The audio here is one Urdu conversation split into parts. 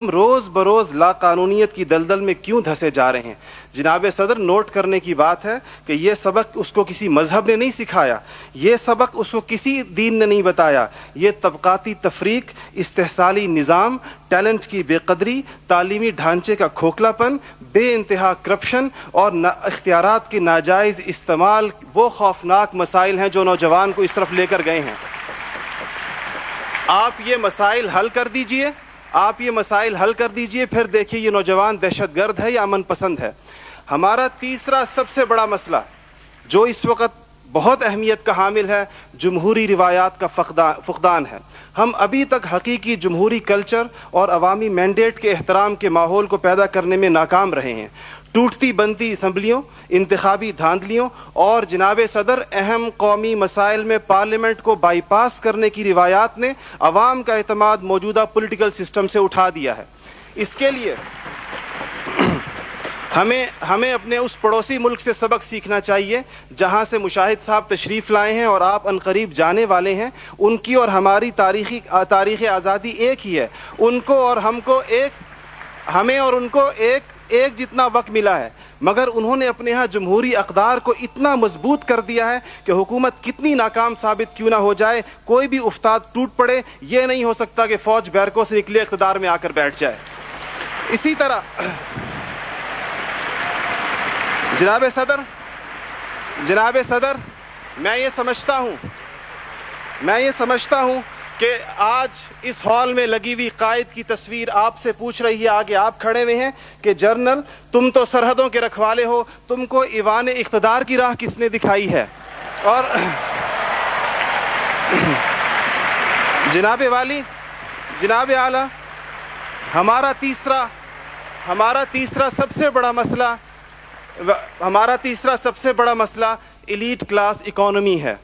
روز بروز لا قانونیت کی دلدل میں کیوں دھسے جا رہے ہیں؟ جناب صدر، نوٹ کرنے کی بات ہے کہ یہ سبق اس کو کسی مذہب نے نہیں سکھایا، یہ سبق اس کو کسی دین نے نہیں بتایا۔ یہ طبقاتی تفریق، استحصالی نظام، ٹیلنٹ کی بے قدری، تعلیمی ڈھانچے کا کھوکھلا پن، بے انتہا کرپشن اور اختیارات کے ناجائز استعمال وہ خوفناک مسائل ہیں جو نوجوان کو اس طرف لے کر گئے ہیں۔ آپ یہ مسائل حل کر دیجئے، پھر دیکھیے یہ نوجوان دہشت گرد ہے یا امن پسند ہے۔ ہمارا تیسرا سب سے بڑا مسئلہ جو اس وقت بہت اہمیت کا حامل ہے، جمہوری روایات کا فقدان ہے۔ ہم ابھی تک حقیقی جمہوری کلچر اور عوامی مینڈیٹ کے احترام کے ماحول کو پیدا کرنے میں ناکام رہے ہیں۔ ٹوٹتی بنتی اسمبلیوں، انتخابی دھاندلیوں اور جناب صدر اہم قومی مسائل میں پارلیمنٹ کو بائی پاس کرنے کی روایات نے عوام کا اعتماد موجودہ پولیٹیکل سسٹم سے اٹھا دیا ہے۔ اس کے لیے ہمیں اپنے اس پڑوسی ملک سے سبق سیکھنا چاہیے جہاں سے مشاہد صاحب تشریف لائے ہیں اور آپ عنقریب جانے والے ہیں۔ ان کی اور ہماری تاریخ آزادی ایک ہی ہے۔ ہمیں اور ان کو ایک جتنا وقت ملا ہے، مگر انہوں نے اپنے ہاں جمہوری اقدار کو اتنا مضبوط کر دیا ہے کہ حکومت کتنی ناکام ثابت کیوں نہ ہو جائے، کوئی بھی افتاد ٹوٹ پڑے، یہ نہیں ہو سکتا کہ فوج بیرکوں سے نکلے اقتدار میں آ کر بیٹھ جائے۔ اسی طرح جناب صدر میں یہ سمجھتا ہوں کہ آج اس ہال میں لگی ہوئی قائد کی تصویر آپ سے پوچھ رہی ہے، آگے آپ کھڑے ہوئے ہیں کہ جنرل تم تو سرحدوں کے رکھوالے ہو، تم کو ایوان اقتدار کی راہ کس نے دکھائی ہے؟ اور جناب والی، جناب اعلیٰ، ہمارا تیسرا سب سے بڑا مسئلہ ایلیٹ کلاس اکانومی ہے۔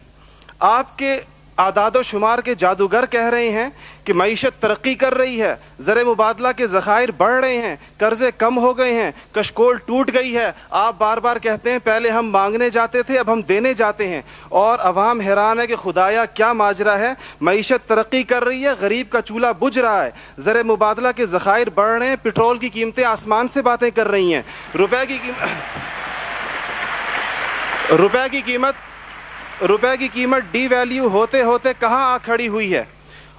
آپ کے اعداد و شمار کے جادوگر کہہ رہے ہیں کہ معیشت ترقی کر رہی ہے، زر مبادلہ کے ذخائر بڑھ رہے ہیں، قرضے کم ہو گئے ہیں، کشکول ٹوٹ گئی ہے۔ آپ بار بار کہتے ہیں پہلے ہم مانگنے جاتے تھے، اب ہم دینے جاتے ہیں، اور عوام حیران ہے کہ خدایا کیا ماجرا ہے۔ معیشت ترقی کر رہی ہے، غریب کا چولہا بجھ رہا ہے، زر مبادلہ کے ذخائر بڑھ رہے ہیں، پٹرول کی قیمتیں آسمان سے باتیں کر رہی ہیں، روپے کی قیمت ڈی ویلیو ہوتے ہوتے کہاں آ کھڑی ہوئی ہے۔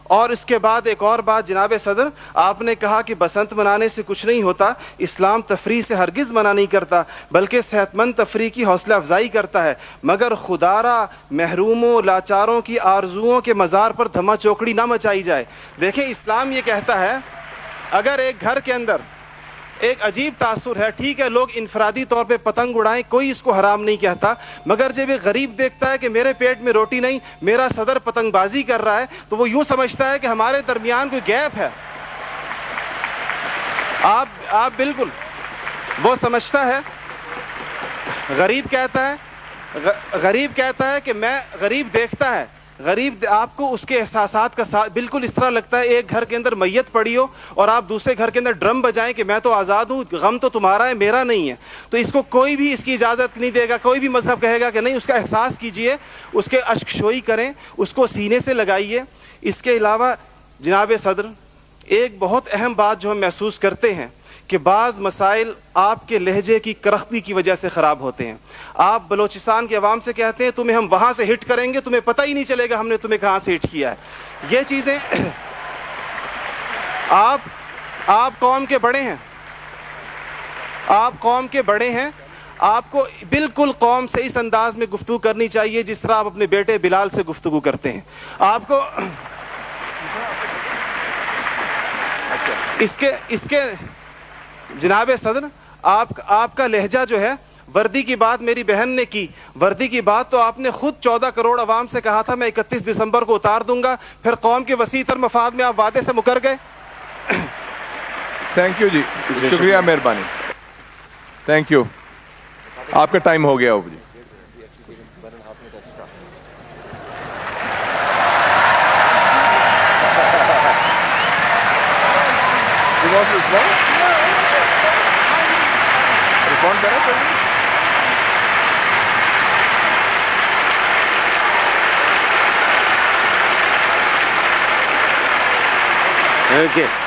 اور اس کے بعد ایک اور بات جناب صدر، آپ نے کہا کہ بسنت منانے سے کچھ نہیں ہوتا، اسلام تفریح سے ہرگز منع نہیں کرتا بلکہ صحت مند تفریح کی حوصلہ افزائی کرتا ہے، مگر خدارا محروموں لاچاروں کی آرزوؤں کے مزار پر دھما چوکڑی نہ مچائی جائے۔ دیکھیں اسلام یہ کہتا ہے اگر ایک گھر کے اندر ایک عجیب تاثر ہے، ٹھیک ہے لوگ انفرادی طور پہ پتنگ اڑائیں، کوئی اس کو حرام نہیں کہتا، مگر جب ایک غریب دیکھتا ہے کہ میرے پیٹ میں روٹی نہیں، میرا صدر پتنگ بازی کر رہا ہے، تو وہ یوں سمجھتا ہے کہ ہمارے درمیان کوئی گیپ ہے۔ آپ بالکل وہ سمجھتا ہے، غریب کہتا ہے کہ میں غریب دیکھتا ہے، غریب آپ کو اس کے احساسات کا بالکل اس طرح لگتا ہے ایک گھر کے اندر میت پڑی ہو اور آپ دوسرے گھر کے اندر ڈرم بجائیں کہ میں تو آزاد ہوں، غم تو تمہارا ہے میرا نہیں ہے، تو اس کو کوئی بھی اس کی اجازت نہیں دے گا، کوئی بھی مذہب کہے گا کہ نہیں، اس کا احساس کیجئے، اس کے اشک شوئی کریں، اس کو سینے سے لگائیے۔ اس کے علاوہ جناب صدر ایک بہت اہم بات جو ہم محسوس کرتے ہیں کہ بعض مسائل آپ کے لہجے کی کرختی کی وجہ سے خراب ہوتے ہیں۔ آپ بلوچستان کے عوام سے کہتے ہیں تمہیں ہم وہاں سے ہٹ کریں گے، تمہیں پتہ ہی نہیں چلے گا ہم نے تمہیں کہاں سے ہٹ کیا ہے۔ یہ چیزیں آپ قوم کے بڑے ہیں، آپ کو بالکل قوم سے اس انداز میں گفتگو کرنی چاہیے جس طرح آپ اپنے بیٹے بلال سے گفتگو کرتے ہیں۔ آپ کو اس کے جناب صدر آپ کا لہجہ جو ہے، وردی کی بات میری بہن نے کی، وردی کی بات تو آپ نے خود 14 کروڑ عوام سے کہا تھا میں 31 دسمبر کو اتار دوں گا، پھر قوم کے وسیع تر مفاد میں آپ وعدے سے مکر گئے۔ تھینک یو جی، شکریہ، مہربانی، تھینک یو، آپ کا ٹائم ہو گیا ہو جی۔ Okay.